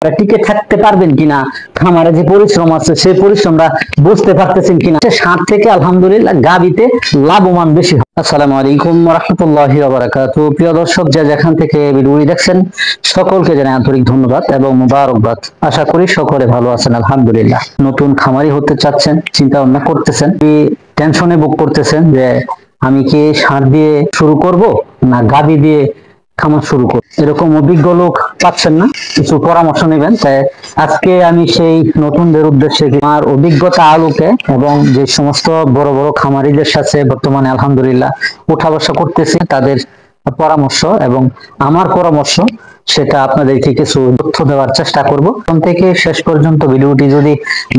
টিকে থাকতে পারবেন কিনা, খামারে যে পরিশ্রম আছে সেই পরিশ্রমটা বুঝতে পারতেছেন কিনা। ষাট থেকে আলহামদুলিল্লাহ গাবিতে লাভবান বেশি হয়। আসসালামু আলাইকুম ওয়া রাহমাতুল্লাহি ওয়া বারাকাতুহু। প্রিয় দর্শক, যে যেখান থেকে ভিডিওটি দেখছেন সকলকে জানাই আন্তরিক ধন্যবাদ এবং মুবারকবাদ। আশা করি সকলে ভালো আছেন আলহামদুলিল্লাহ। নতুন খামারি হতে চাচ্ছেন, চিন্তা ভাবনা করতেছেন, টেনশনে ভোগ করতেছেন যে আমি কি ষাঁড় দিয়ে শুরু করব না গাবি দিয়ে খামার শুরু করব, এরকম অভিজ্ঞ লোক পাচ্ছেন না, কিছু পরামর্শ নেবেন। তাই আজকে আমি সেই নতুনদের উদ্দেশ্যে আমার অভিজ্ঞতা আলোকে এবং যে সমস্ত বড় বড় খামারিদের সাথে বর্তমানে আলহামদুলিল্লাহ উঠা বসা করতেছি তাদের পরামর্শ এবং আমার পরামর্শ সেটা আপনাদেরকে কিছু তথ্য দেওয়ার চেষ্টা করব। প্রথম থেকে শেষ পর্যন্ত ভিডিওটি যদি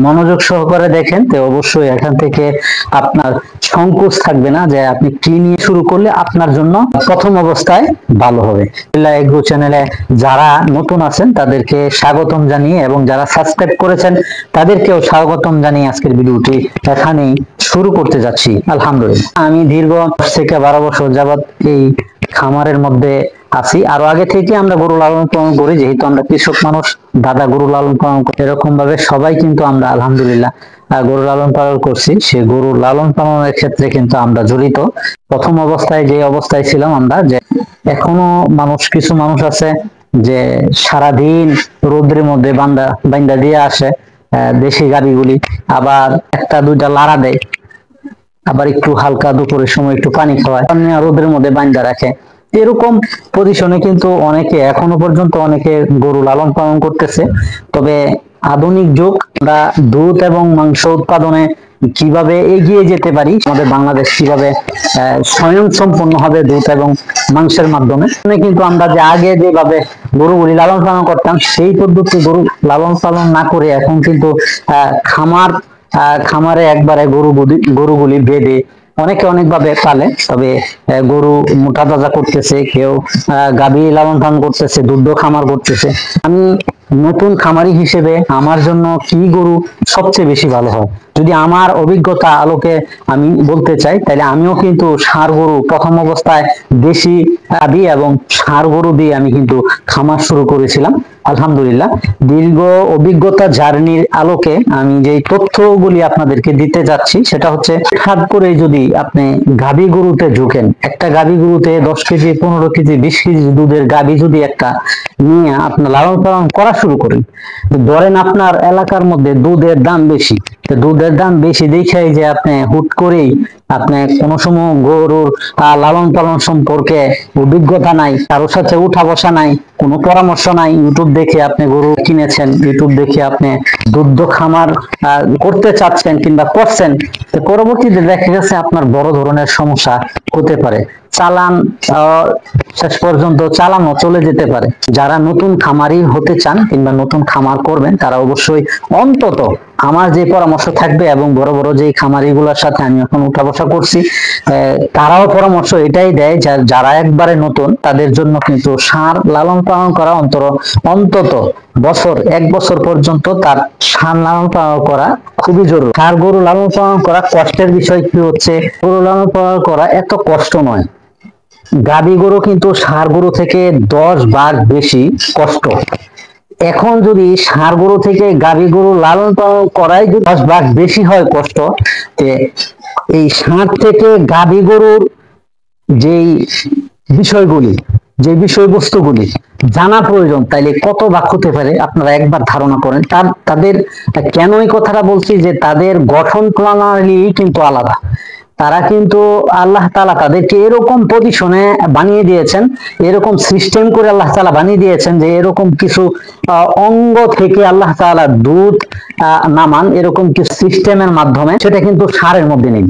মনোযোগ সহকারে দেখেন তো অবশ্যই এখান থেকে আপনার সংকোচ থাকবে না যে আপনি কি নিয়ে শুরু করলে আপনার জন্য প্রথম অবস্থায় ভালো হবে। এগ্রো চ্যানেলে যারা নতুন আছেন তাদেরকে স্বাগতম জানিয়ে এবং যারা সাবস্ক্রাইব করেছেন তাদেরকেও স্বাগতম জানিয়ে আজকের ভিডিওটি এখানেই শুরু করতে যাচ্ছি। আলহামদুলিল্লাহ, আমি দীর্ঘ 10 থেকে 12 বছর যাবত এই খামারের মধ্যে আছি। আরো আগে থেকে আমরা গরু লালন পালন করি, যেহেতু আমরা কৃষক মানুষ, দাদা গরু লালন পালন করি, এরকম ভাবে সবাই কিন্তু আমরা আলহামদুলিল্লাহ গরু লালন পালন করছি। সে গরু লালন পালনের ক্ষেত্রে কিন্তু আমরা জড়িত। প্রথম অবস্থায় যে অবস্থায় ছিলাম আমরা, যে এখনো কিছু মানুষ আছে যে সারাদিন রোদ্রের মধ্যে বান্দা দিয়ে আসে দেশি গাড়িগুলি, আবার একটা দুইটা লাড়া দেয়, আবার একটু হালকা দুপুরের সময় একটু পানি খাওয়ায়, রোদের মধ্যে বান্ধা রাখে। এরকম পজিশনে কিন্তু অনেকে এখনো পর্যন্ত অনেকে গরু লালন পালন করতেছে। তবে আধুনিক যুগ, আমরা দুধ এবং মাংস উৎপাদনে কিভাবে এগিয়ে যেতে পারি, আমাদের বাংলাদেশ কিভাবে স্বয়ং সম্পূর্ণ হবে দুধ এবং মাংসের মাধ্যমে, কিন্তু আমরা যে আগে যেভাবে গরুগুলি লালন পালন করতাম সেই পদ্ধতি লালন পালন না করে এখন কিন্তু খামারে একবারে গরুগুলি বেঁধে অনেকে অনেকভাবে পালে। তবে গরু মোটা তাজা করতেছে, কেউ গাভী লালন পালন করতেছে, দুধ খামার করতেছে। আমি নতুন খামারি হিসেবে আমার জন্য কি গরু সবচেয়ে বেশি ভালো হয়, যদি আমার অভিজ্ঞতা আলোকে আমি বলতে চাই, তাহলে আমিও কিন্তু ষাঁড় গরু প্রথম অবস্থায় দেশি গাভী এবং ষাঁড় গরু দিয়ে আমি কিন্তু খামার শুরু করেছিলাম। আলহামদুলিল্লাহ, দীর্ঘ অভিজ্ঞতা জার্নির আলোকে আমি যে তথ্যগুলি আপনাদেরকে দিতে যাচ্ছি সেটা হচ্ছে, হাত করে যদি আপনি গাভী গরুতে ঝুঁকেন, একটা গাভী গরুতে 10 কেজি 15 কেজি 20 কেজি দুধের গাভী যদি একটা নিয়ে আপনার লালন পালন করা শুরু করেন, ধরেন আপনার এলাকার মধ্যে দুধের দাম বেশি, দুধের দাম বেশি দেখে যে আপনি হুট করেই আপনি কোনো সময় গরুর লালন পালন সম্পর্কে অভিজ্ঞতা নাই, কারোর সাথে উঠা বসা নাই, কোনো পরামর্শ নাই, ইউটিউব দেখে আপনি গরু কিনেছেন, ইউটিউব দেখে আপনি দুগ্ধ খামার করতে চাচ্ছেন কিংবা করছেন, তো পরবর্তীতে দেখা গেছে আপনার বড় ধরনের সমস্যা হতে পারে, চালান শেষ পর্যন্ত চালানো চলে যেতে পারে। যারা নতুন খামারি হতে চান কিংবা নতুন খামার করবেন তারা অবশ্যই অন্তত আমার যে পরামর্শ থাকবে, এবং বড় বড় যে খামারিগুলোর সাথে আমি এখন উঠা বসা করছি তারাও পরামর্শ এটাই দেয় যারা একবারে নতুন তাদের জন্য কিন্তু ষাঁড় লালন পালন করা অন্তত এক বছর পর্যন্ত তার ষাঁড় লালন পালন করা খুবই জরুরি। ষাঁড় গরু লালন পালন করা কষ্টের বিষয় কি হচ্ছে, গরু লালন পালন করা এত কষ্ট নয়, গাভী গরু কিন্তু ষাঁড় গরু থেকে 10 ভাগ বেশি কষ্ট। এখন যদি ষাঁড় গরু থেকে গাভী গরু লালন পালন করাই যদি 10 ভাগ বেশি হয় কষ্ট, এই ষাঁড় থেকে গাভী গরুর যেই বিষয়গুলি, যে বিষয়বস্তুগুলি জানা প্রয়োজন, তাইলে কত ভাগ হতে পারে আপনারা একবার ধারণা করেন। তাদের কেন এই কথাটা বলছি, যে তাদের গঠন প্রণালী কিন্তু আলাদা। তারা কিন্তু আল্লাহ তাআলা তাদেরকে এরকম পজিশনে বানিয়ে দিয়েছেন, এরকম সিস্টেম করে আল্লাহ তাআলা বানিয়ে দিয়েছেন যে এরকম কিছু অঙ্গ থেকে আল্লাহ তাআলা দুধ নামান, এরকম কিছু সিস্টেমের মাধ্যমে, সেটা কিন্তু ষাঁড়ের মধ্যে নেই।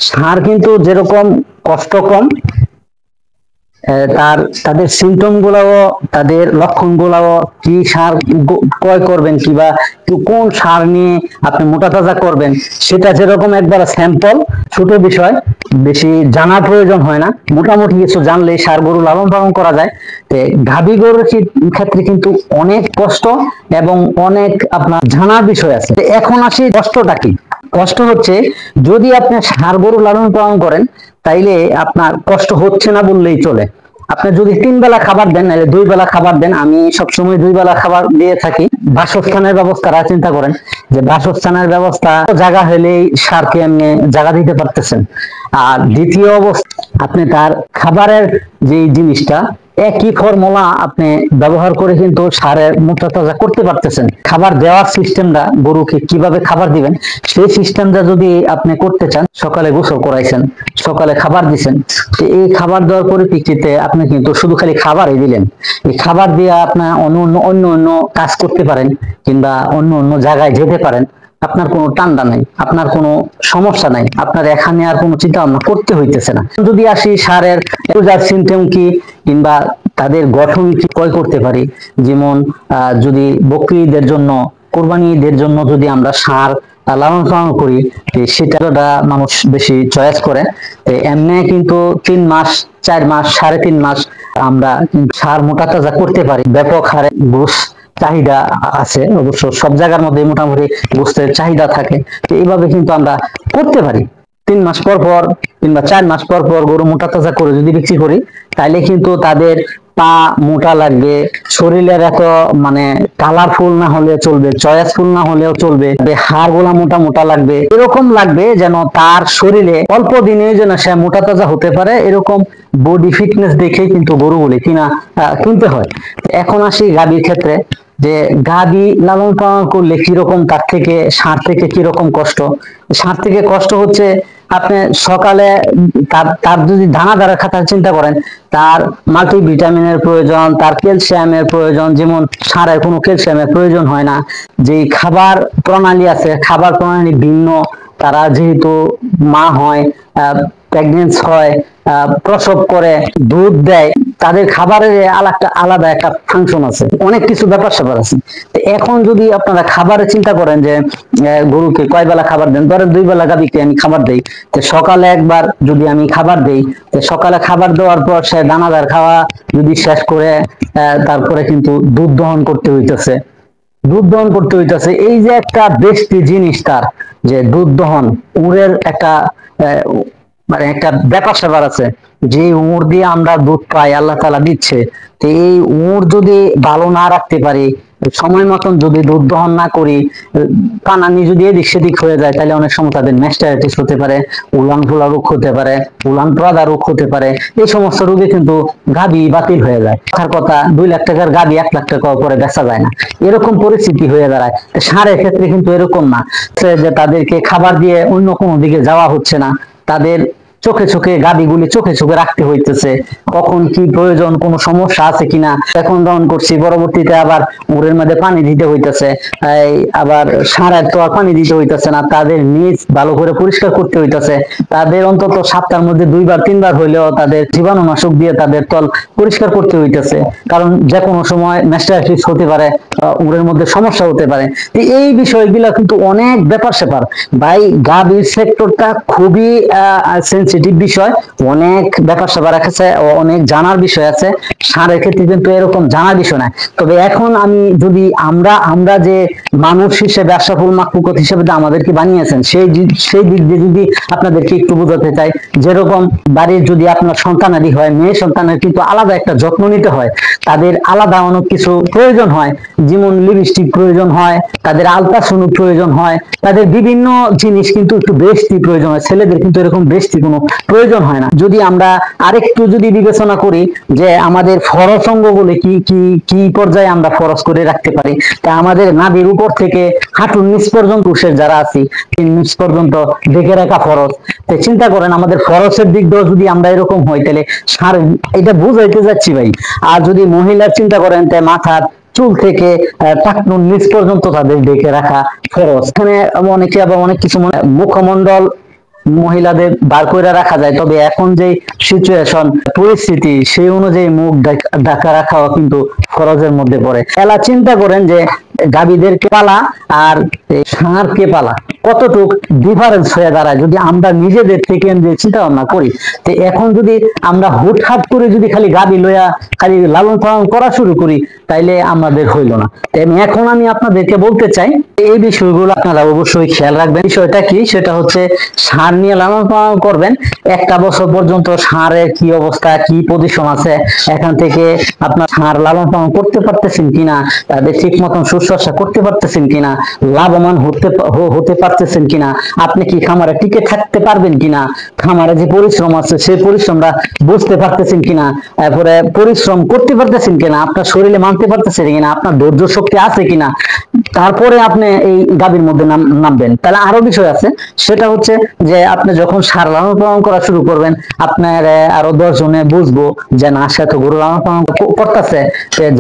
ষাঁড় কিন্তু যেরকম কষ্ট কম, তাদের সিমটম গুলাও, তাদের লক্ষণ গুলাও, কি সার ক্রয় করবেন কিবা কোন সার নিয়ে আপনি মোটা তাজা করবেন, সেটা যেরকম একবার স্যাম্পল, ছোট বিষয়, বেশি জানার প্রয়োজন হয় না, মোটামুটি কিছু জানলে ষাঁড় গরু লালন পালন করা যায়। গাভী গরুর ক্ষেত্রে কিন্তু অনেক কষ্ট এবং অনেক আপনার জানার বিষয় আছে। এখন আসি কষ্টটা কি। কষ্ট হচ্ছে, যদি আপনি ষাঁড় গরু লালন পালন করেন তাইলে আপনার কষ্ট হচ্ছে না বললেই চলে। আপনি যদি 3 বেলা খাবার দেন, নাহলে 2 বেলা খাবার দেন, আমি সবসময় 2 বেলা খাবার দিয়ে থাকি। বাসস্থানের ব্যবস্থাটা চিন্তা করেন, যে বাসস্থানের ব্যবস্থা জায়গা হলেই সারকে এমনি জায়গা দিতে পারতেছেন। আর দ্বিতীয় অবস্থা, আপনি তার খাবারের যে জিনিসটা একই ফর্মুলা আপনি ব্যবহার করে কিন্তু সারের মোটা তাজা করতে পারতেছেন। খাবার দেওয়ার সিস্টেমটা, গরুকে কিভাবে খাবার দিবেন সেই সিস্টেমটা যদি আপনি করতে চান, সকালে গোসল করাইছেন, সকালে খাবার দিচ্ছেন, এই খাবার দেওয়ার পরিপ্রেক্ষিতে আপনি কিন্তু শুধু খালি খাবারই দিলেন, এই খাবার দিয়ে আপনার অন্য অন্য কাজ করতে পারেন, কিংবা অন্য অন্য জায়গায় যেতে পারেন। আপনার কোনো টান্ডা নাই, আপনার কোনো সমস্যা নাই, আপনার এখানে আর কোনো চিন্তা ভাবনা করতে হইতেছে না। যদি আসি সারের পূজার সিমটম কি, কিংবা তাদের গঠন কি ক্রয় করতে পারি, যেমন যদি বকরিদের জন্য, কোরবানি ঈদের জন্য যদি আমরা সার লালন পালন করি, সেটা মানুষ বেশি চয়েস করে। এমনি কিন্তু 3 মাস, 4 মাস, 3.5 মাস আমরা সার মোটা তাজা করতে পারি। ব্যাপক হারে গোশ চাহিদা আছে, অবশ্য সব জায়গার মধ্যে মোটামুটি গোশতের চাহিদা থাকে। তো এইভাবে কিন্তু আমরা করতে পারি। 3 মাস পর পর কিংবা 4 মাস পর পর গরু মোটা তাজা করে যদি বিক্রি করি, তাহলে কিন্তু তাদের পা মোটা লাগবে, শরীরের এত মানে কালারফুল না হলে চলবে, চয়েসফুল না হলেও চলবে, হাড় গুলা মোটা মোটা লাগবে, এরকম লাগবে যেন তার শরীরে অল্প দিনে যেন সে মোটা তাজা হতে পারে। এরকম বডি ফিটনেস দেখেই কিন্তু গরুগুলি কিনতে হয়। এখন আসি গাভীর ক্ষেত্রে, যে গাভী লালন পালন করলে কিরকম, তার থেকে ষাঁড় থেকে কিরকম কষ্ট। ষাঁড় থেকে কষ্ট হচ্ছে, আপনি সকালে তার যদি দানাদারের কথা চিন্তা করেন, তার মাল্টিভিটামিনের প্রয়োজন, তার ক্যালসিয়ামের প্রয়োজন, যেমন ষাঁড়ের কোনো ক্যালসিয়ামের প্রয়োজন হয় না। যে খাবার প্রণালী আছে, খাবার প্রণালী ভিন্ন। তারা যেহেতু মা হয়, প্রেগনেন্স হয়, প্রসব করে, দুধ দেয়, তাদের খাবারের আলাদা একটা ফাংশন আছে, অনেক কিছু ব্যাপার স্যাপার আছে। এখন যদি আপনারা খাবারের চিন্তা করেন, যে গরুকে কয় বেলা খাবার দেন, ধরেন 2 বেলা গাভীকে আমি খাবার দেই, তো সকালে একবার যদি আমি খাবার দেই, তো সকালে খাবার দেওয়ার পর সে দানাদার খাওয়া যদি শেষ করে, তারপরে কিন্তু দুধ দহন করতে হইতেছে। এই যে একটা বেশি জিনিস তার, যে দুধ দহন, উড়ের একটা মানে একটা ব্যাপার স্যাপার আছে, যে উড় দিয়ে আমরা দুধ পাই, আল্লাহ তাআলা দিচ্ছে। তো এই উড় যদি ভালো না রাখতে পারি, সময় মতন যদি দুধ দহন না করি, পানানি যদি এদিক সেদিক হয়ে যায়, তাহলে অনেক সময় তাদের ম্যাস্টাইটিস হতে পারে, উলান ফোলা রোগ হতে পারে, উলান প্রদা রোগ হতে পারে। এই সমস্ত রোগে কিন্তু গাভী বাতিল হয়ে যায়। তার কথা 2 লাখ টাকার গাভী 1 লাখ টাকা পরে বেচা যায় না, এরকম পরিস্থিতি হয়ে দাঁড়ায়। ষাঁড়ের ক্ষেত্রে কিন্তু এরকম না, যে তাদেরকে খাবার দিয়ে অন্য কোনো দিকে যাওয়া হচ্ছে না, তাদের চোখে চোখে গাভীগুলি চোখে চোখে রাখতে হইতেছে, কখন কি প্রয়োজন, কোনো সমস্যা আছে কিনা। এখন দহন করছি, পরবর্তীতে আবার উড়ের মধ্যে পানি দিতে হইতেছে, আবার ষাঁড়ের তো আর পানি দিতে হইতেছে না, তাদের নিজ ভালো করে পরিষ্কার করতে হইতেছে, তাদের অন্তত সপ্তাহের মধ্যে 2 বার 3 বার হইলেও তাদের জীবাণুনাশক দিয়ে তাদের তল পরিষ্কার করতে হইতেছে, কারণ যে কোনো সময় ম্যাস্টাইটিস হতে পারে, উড়ের মধ্যে সমস্যা হতে পারে। এই বিষয়গুলো কিন্তু অনেক ব্যাপার স্যাপার ভাই। গাভীর সেক্টরটা খুবই সেন্সিটিভ বিষয়, অনেক ব্যাপার স্যাপার আছে, অনেক জানার বিষয় আছে। ষাঁড়ের ক্ষেত্রে কিন্তু এরকম জানার বিষয় নাই। তবে এখন আমি যদি আমরা যে মানুষ হিসেবে আশরাফুল মাখলুকাত হিসেবে আমাদেরকে বানিয়েছেন, সেই দিক দিয়ে যদি আপনাদেরকে একটু বোঝাতে চাই, যেরকম বাড়ির যদি আপনার সন্তানাদি হয়, মেয়ে সন্তানের কিন্তু আলাদা একটা যত্ন নিতে হয়, তাদের আলাদা অনেক কিছু প্রয়োজন হয়, যেমন লিপস্টিক প্রয়োজন হয়, তাদের আলট্রাসাউন্ড প্রয়োজন হয়, তাদের বিভিন্ন জিনিস কিন্তু একটু বেশি প্রয়োজন হয়। ছেলেদের কিন্তু এরকম বেশি কোনো প্রয়োজন হয় না। যদি আমরা আরেকটু যদি বিবেচনা করি, যে আমাদের ফরজ অঙ্গগুলো কি কি কি পর্যায়ে আমরা ফরজ করে রাখতে পারি, তা আমাদের নাভির উপর থেকে হাঁটুর নিচ পর্যন্ত, পুরুষের যারা আছি নিচ পর্যন্ত ঢেকে রাখা ফরজ। তো চিন্তা করেন, আমাদের ফরজের দিক দিয়ে যদি আমরা এরকম হই, তাহলে এটা বুঝাইতে যাচ্ছি ভাই। আর যদি মহিলার চিন্তা করেন, তাই মাথার চুল থেকে টাকনুর নিচ পর্যন্ত তাদের ঢেকে রাখা ফরজ। এখানে অনেকে আবার অনেক কিছু মুখমণ্ডল মহিলাদের বার করে রাখা যায়, তবে এখন যে সিচুয়েশন পরিস্থিতি, সেই অনুযায়ী মুখ ঢাকা রাখাও কিন্তু ফরজের মধ্যে পড়ে। এলা চিন্তা করেন যে গাভীদেরকে পালা আর ষাঁড়কে পালা কতটুক ডিফারেন্স হয়ে দাঁড়ায়, যদি আমরা নিজেদের থেকে যে চিন্তা ভাবনা করি। তো এখন যদি আমরা হুটহাট করে যদি খালি গাভী লইয়া খালি লালন পালন করা শুরু করি, তাইলে আমাদের হইল না। এখন আমি আপনাদেরকে বলতে চাই, এই বিষয়গুলো আপনারা অবশ্যই খেয়াল রাখবেন। বিষয়টা কি, সেটা হচ্ছে সার নিয়ে লালন পালন করবেন, একটা বছর পর্যন্ত সারের কি অবস্থা, কি পজিশন আছে, এখান থেকে আপনার সার লালন পালন করতে পারতেছেন কিনা, তাদের ঠিক মতন সুশ্রূষা করতে পারতেছেন কিনা, লাভবান হতে পারতেছেন কিনা, আপনি কি খামারে টিকে থাকতে পারবেন কিনা, খামারে যে পরিশ্রম আছে সেই পরিশ্রমটা বুঝতে পারতেছেন কিনা, তারপরে পরিশ্রম করতে পারতেছেন কিনা, আপনার শরীরে মানতে পারতেছেন কিনা, আপনার ধৈর্য শক্তি আছে কিনা, তারপরে আপনি এই গাভীর মধ্যে নামবেন। তাহলে আরো বিষয় আছে, সেটা হচ্ছে যে আপনি যখন সার লালন পালন করা শুরু করবেন, আপনার আরো 10 জনে বুঝবো যে না, সে তো গরু লালন পালন করতেছে।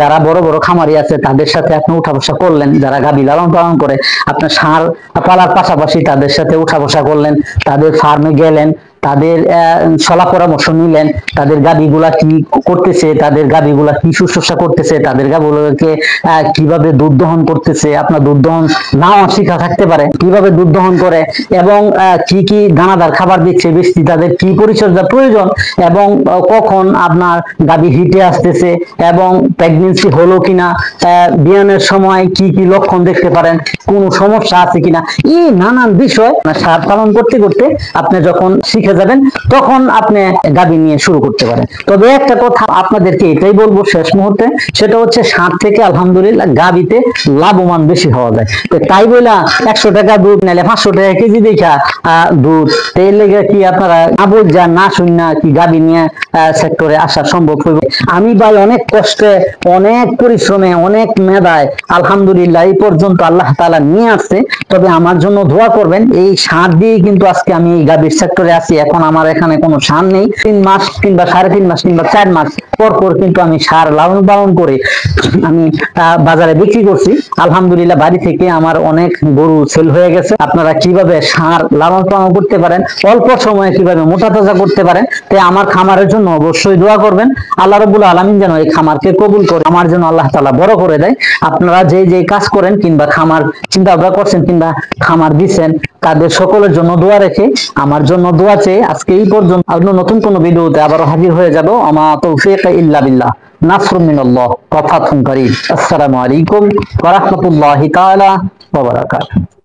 যারা বড় বড় খামারি আছে তাদের সাথে আপনি উঠা বসা করলেন, যারা গাভী লালন পালন করে আপনার সার পালার পাশাপাশি তাদের সাথে উঠা বসা করলেন, তাদের ফার্মে গেলেন, তাদের সলা পরামর্শ নিলেন, তাদের গাভীগুলা কি করতেছে, তাদের গাভীগুলা কি শুশ্রূষা করতেছে, তাদের গাভীগুলোকে কিভাবে দুধ দহন করতেছে, আপনার দুধ দহন নাও শিখা থাকতে পারে, কিভাবে দুধ দহন করে এবং কি কি দানাদার খাবার দিচ্ছে বেশি, তাদের কি পরিচর্যা প্রয়োজন, এবং কখন আপনার গাভী হিটে আসতেছে এবং প্রেগনেন্সি হলো কিনা, বিয়ানের সময় কি কি লক্ষণ দেখতে পারেন, কোন সমস্যা আছে কিনা, এই নানান বিষয় সার পালন করতে করতে আপনি যখন শিখে যাবেন তখন আপনি গাভী নিয়ে শুরু করতে পারেন। তবে একটা কথা আপনাদেরকে এটাই বলবো শেষ মুহূর্তে, সেটা হচ্ছে ষাঁড় থেকে আলহামদুলিল্লাহ গাভীতে লাভবান বেশি হওয়া যায়। তো তাই বলে 100 টাকা দুধ নাইলে 500 টাকা কেজি দেখা দুধ, তেল লেগে কি আপনারা আবুল যা না শুন কি গাভী নিয়ে সেক্টরে আসা সম্ভব হইবে? আমি ভাই অনেক কষ্টে, অনেক পরিশ্রমে, অনেক মেধায় আলহামদুলিল্লাহ এই পর্যন্ত আল্লাহ তাআলা নিয়ে আসছে। তবে আমার জন্য দোয়া করবেন। এই ষাঁড় দিয়ে কিন্তু আজকে আমি এই গাভীর সেক্টরে আছি। এখন আমার এখানে কোনো ষাঁড় নেই। 3 মাস কিংবা 3.5 মাস কিংবা 4 মাস পর পর কিন্তু আমি ষাঁড় লালন পালন করে আমি বাজারে বিক্রি করছি। আলহামদুলিল্লাহ বাড়ি থেকে আমার অনেক গরু সেল হয়ে গেছে। আপনারা কিভাবে ষাঁড় লালন পালন করতে পারেন, অল্প সময়ে কিভাবে মোটা তাজা করতে পারেন, তাই আমার খামারের জন্য অবশ্যই দোয়া করবেন। আল্লাহ রাব্বুল আলামিন যেন এই খামারকে কবুল করে আমার জন্য আল্লাহ তাআলা বড় করে দেয়। আপনারা যে যে কাজ করেন কিংবা খামার চিন্তা ভাবনা করছেন কিংবা খামার দিচ্ছেন, তাদের সকলের জন্য দোয়া রেখে আমার জন্য দোয়া চেয়ে আজকে এই পর্যন্ত। অন্য নতুন কোনো ভিডিওতে আবারও হাজির হয়ে যাব। আমা তৌফিক ইল্লা বিল্লাহ, নাসরুম মিনাল্লাহ ওয়া ফাতহুন কারীব। আসসালামু আলাইকুম ওয়া রাহমাতুল্লাহি তাআলা ওয়া বারাকাতুহু।